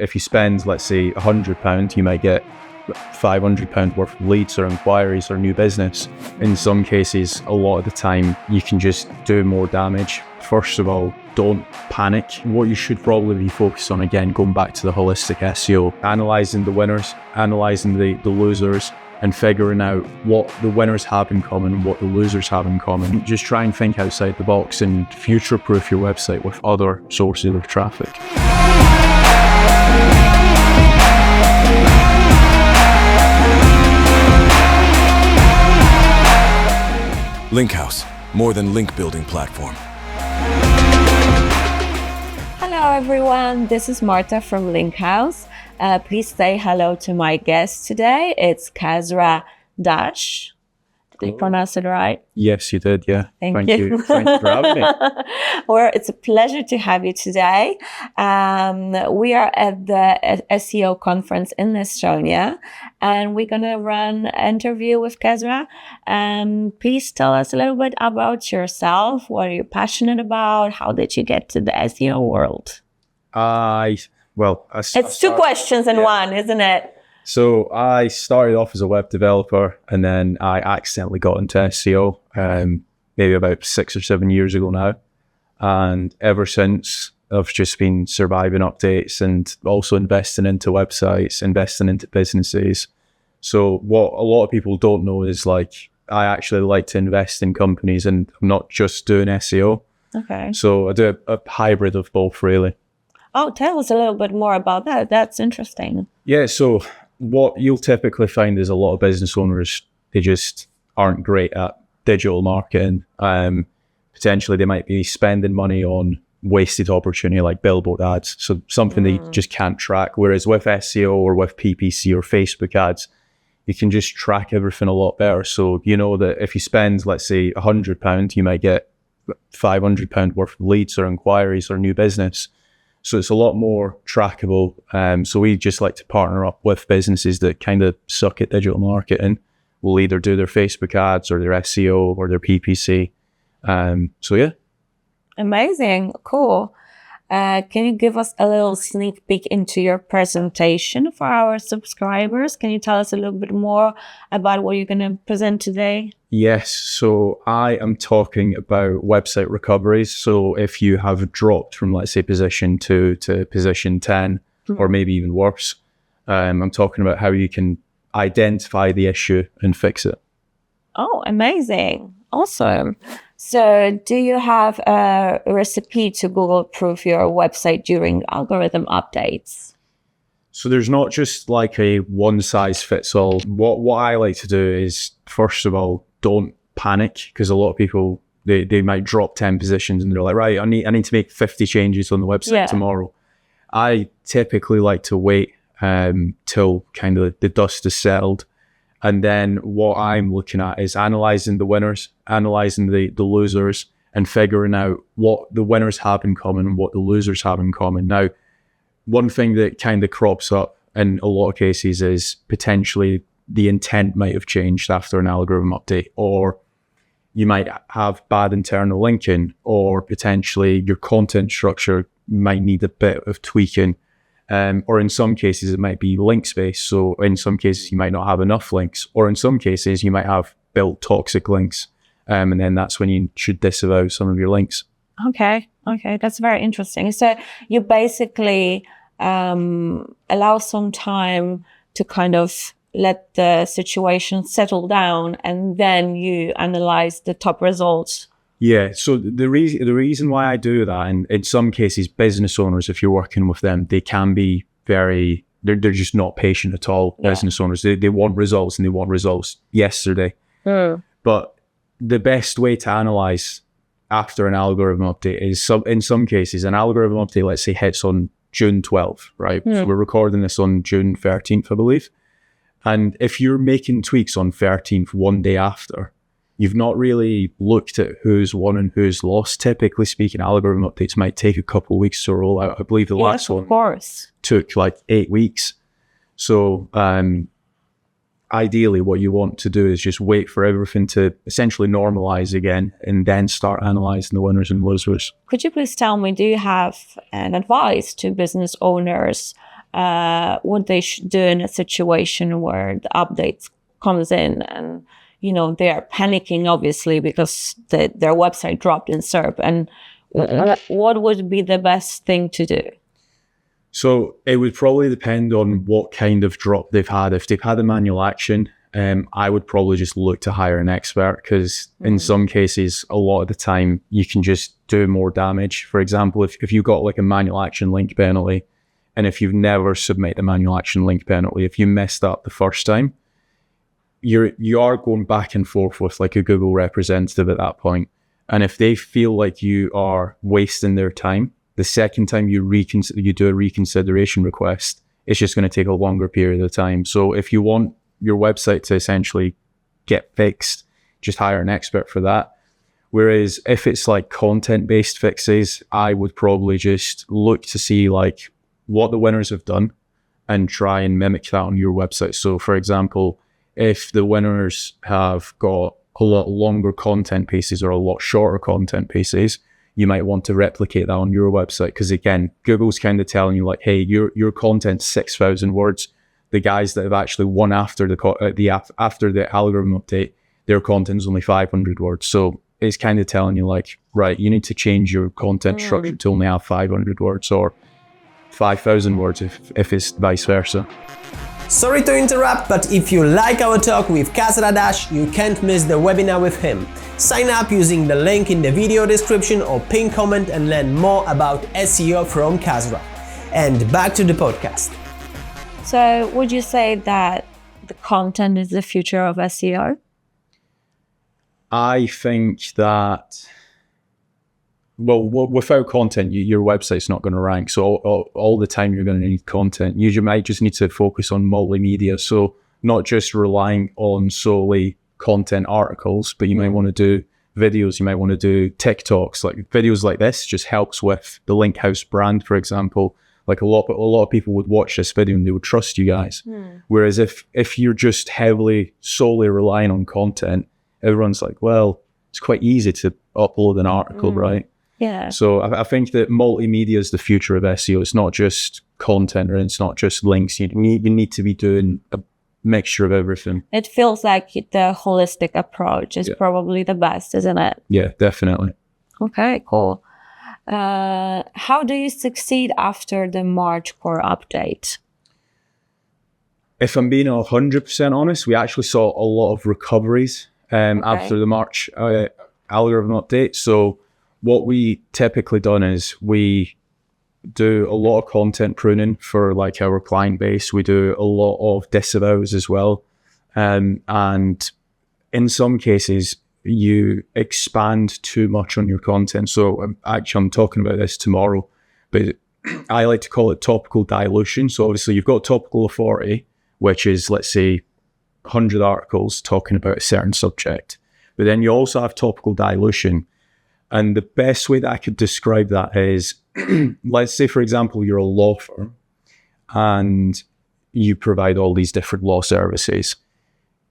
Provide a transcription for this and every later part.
if you spend, let's say, £100, you might get £500 worth of leads or inquiries or new business. In some cases, a lot of the time, you can just do more damage. First of all, don't panic. What you should probably be focused on, again, going back to the holistic SEO, analysing the winners, analysing the losers, and figuring out what the winners have in common and what the losers have in common. Just try and think outside the box and future-proof your website with other sources of traffic. Linkhouse, more than link building platform. Hello everyone, this is Marta from Linkhouse. Please say hello to my guest today. It's Kasra Dash. Did I pronounce it right? Yes, you did, yeah. Thank you. Thank you for having me. Well, it's a pleasure to have you today. We are at the SEO conference in Estonia, and we're going to run an interview with Kasra. Please tell us a little bit about yourself. What are you passionate about? How did you get to the SEO world? It's two questions in one, isn't it? So I started off as a web developer, and then I accidentally got into SEO maybe about 6 or 7 years ago now. And ever since, I've just been surviving updates and also investing into websites, investing into businesses. So what a lot of people don't know is, like, I actually like to invest in companies, and I'm not just doing SEO. Okay. So I do a hybrid of both, really. Oh, tell us a little bit more about that. That's interesting. Yeah, so what you'll typically find is a lot of business owners, they just aren't great at digital marketing. Potentially they might be spending money on wasted opportunity like billboard ads. So something they just can't track. Whereas with SEO or with PPC or Facebook ads, you can just track everything a lot better. So you know that if you spend, let's say, £100, you might get £500 worth of leads or inquiries or new business. So it's a lot more trackable. So we just like to partner up with businesses that kind of suck at digital marketing. We'll either do their Facebook ads or their SEO or their PPC. So yeah. Amazing. Cool. Can you give us a little sneak peek into your presentation for our subscribers? Can you tell us a little bit more about what you're going to present today? Yes. So I am talking about website recoveries. So if you have dropped from, let's say, position 2 to position 10, or maybe even worse, I'm talking about how you can identify the issue and fix it. Oh, amazing. Awesome. So do you have a recipe to Google-proof your website during algorithm updates? So there's not just like a one-size-fits-all. What I like to do is, first of all, don't panic, because a lot of people, they might drop 10 positions and they're like, right, I need to make 50 changes on the website tomorrow. I typically like to wait till kind of the dust is settled. And then what I'm looking at is analysing the winners, analysing the losers, and figuring out what the winners have in common and what the losers have in common. Now, one thing that kind of crops up in a lot of cases is potentially the intent might have changed after an algorithm update, or you might have bad internal linking, or potentially your content structure might need a bit of tweaking. Or in some cases, it might be link space. So in some cases, you might not have enough links, or in some cases, you might have built toxic links. And then that's when you should disavow some of your links. Okay. That's very interesting. So you basically allow some time to kind of let the situation settle down, and then you analyze the top results. Yeah, so the reason why I do that, and in some cases, business owners, if you're working with them, they can be they're just not patient at all. Yeah. Business owners, they want results, and they want results yesterday. But the best way to analyze after an algorithm update is, in some cases, an algorithm update, let's say, hits on June 12th, right? So we're recording this on June 13th, I believe. And if you're making tweaks on 13th, one day after, you've not really looked at who's won and who's lost. Typically speaking, algorithm updates might take a couple of weeks to roll out. I believe the last one took like 8 weeks. So ideally, what you want to do is just wait for everything to essentially normalize again, and then start analyzing the winners and losers. Could you please tell me, do you have an advice to business owners what they should do in a situation where the updates comes in and, you know, they are panicking, obviously, because their website dropped in SERP. And what would be the best thing to do? So it would probably depend on what kind of drop they've had. If they've had a manual action, I would probably just look to hire an expert, because in some cases, a lot of the time, you can just do more damage. For example, if you've got like a manual action link penalty, and if you've never submitted a manual action link penalty, if you messed up the first time, you are going back and forth with like a Google representative at that point. And if they feel like you are wasting their time, the second time you do a reconsideration request, it's just going to take a longer period of time. So if you want your website to essentially get fixed, just hire an expert for that. Whereas if it's like content-based fixes, I would probably just look to see like what the winners have done and try and mimic that on your website. So for example, if the winners have got a lot longer content pieces or a lot shorter content pieces, you might want to replicate that on your website. Because again, Google's kind of telling you like, hey, your content's 6,000 words. The guys that have actually won after the algorithm update, their content's only 500 words. So it's kind of telling you like, right, you need to change your content structure to only have 500 words or 5,000 words if it's vice versa. Sorry to interrupt, but if you like our talk with Kasra Dash, you can't miss the webinar with him. Sign up using the link in the video description or pin comment and learn more about SEO from Kasra. And back to the podcast. So would you say that the content is the future of SEO? I think that, well, without content, your website's not going to rank. So all the time you're going to need content. You might just need to focus on multimedia. So not just relying on solely content articles, but you might want to do videos. You might want to do TikToks. Like videos like this just helps with the Linkhouse brand, for example. Like a lot of people would watch this video and they would trust you guys. Whereas if you're just solely relying on content, everyone's like, well, it's quite easy to upload an article, right? Yeah. So I think that multimedia is the future of SEO. It's not just content or it's not just links. You need to be doing a mixture of everything. It feels like the holistic approach is probably the best, isn't it? Yeah, definitely. Okay, cool. How do you succeed after the March core update? If I'm being 100% honest, we actually saw a lot of recoveries after the March algorithm update. So what we typically done is we do a lot of content pruning for like our client base. We do a lot of disavows as well. And in some cases, you expand too much on your content. So actually, I'm talking about this tomorrow, but I like to call it topical dilution. So obviously you've got topical authority, which is, let's say, 100 articles talking about a certain subject. But then you also have topical dilution. And the best way that I could describe that is, let's say, for example, you're a law firm and you provide all these different law services.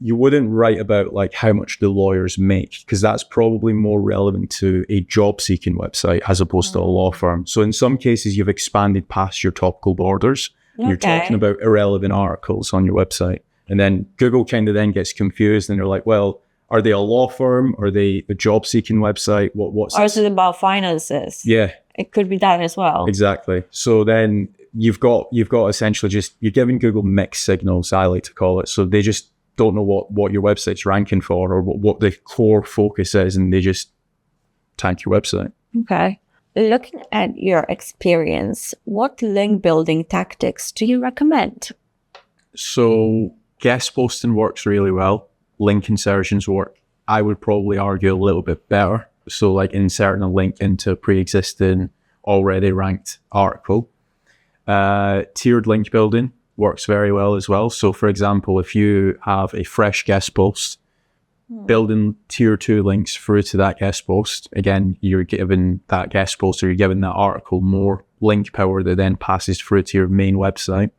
You wouldn't write about like how much the lawyers make, because that's probably more relevant to a job-seeking website as opposed to a law firm. So in some cases, you've expanded past your topical borders. You're talking about irrelevant articles on your website. And then Google kind of then gets confused and they're like, well, are they a law firm? Are they a job-seeking website? What's or is it about finances? Yeah. It could be that as well. Exactly. So then you've got essentially just, you're giving Google mixed signals, I like to call it. So they just don't know what your website's ranking for or what the core focus is, and they just tank your website. Okay. Looking at your experience, what link building tactics do you recommend? So guest posting works really well. Link insertions work, I would probably argue, a little bit better. So like inserting a link into a pre-existing, already ranked article. Tiered link building works very well as well. So for example, if you have a fresh guest post, building tier 2 links through to that guest post, again, you're giving that guest post or you're giving that article more link power that then passes through to your main website.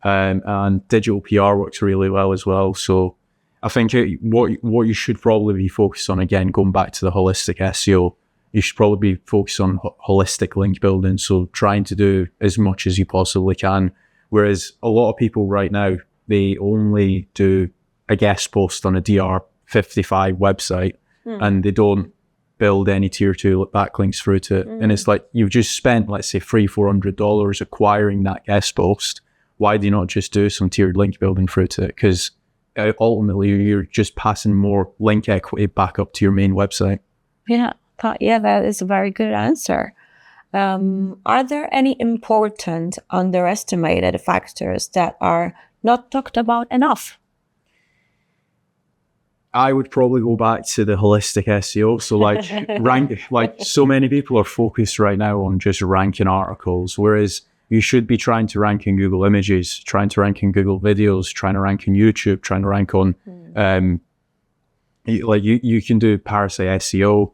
And digital PR works really well as well. So I think what you should probably be focused on, again, going back to the holistic SEO, you should probably be focused on holistic link building. So trying to do as much as you possibly can Whereas a lot of people right now, they only do a guest post on a DR55 website and they don't build any tier 2 backlinks through to it. And it's like, you've just spent, let's say, $300-400 acquiring that guest post. Why do you not just do some tiered link building through to it? Because ultimately you're just passing more link equity back up to your main website. Yeah, that is a very good answer. Are there any important underestimated factors that are not talked about enough? I would probably go back to the holistic SEO. So like so many people are focused right now on just ranking articles, whereas you should be trying to rank in Google Images, trying to rank in Google Videos, trying to rank in YouTube, trying to rank on, you can do parasite SEO.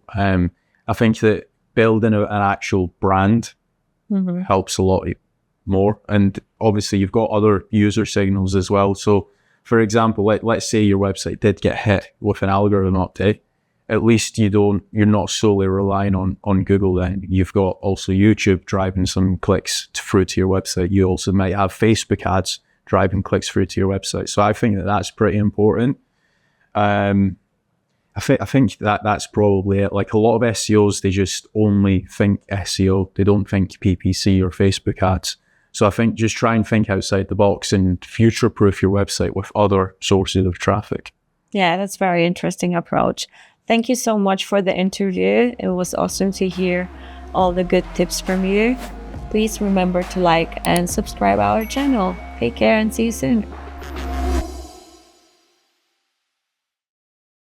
I think that building an actual brand helps a lot more. And obviously you've got other user signals as well. So for example, let's say your website did get hit with an algorithm update. At least you're not solely relying on Google then. You've got also YouTube driving some clicks through to your website. You also might have Facebook ads driving clicks through to your website. So I think that that's pretty important. I think that's probably it. Like a lot of SEOs, they just only think SEO. They don't think PPC or Facebook ads. So I think just try and think outside the box and future-proof your website with other sources of traffic. Yeah, that's a very interesting approach. Thank you so much for the interview. It was awesome to hear all the good tips from you. Please remember to like and subscribe our channel. Take care and see you soon.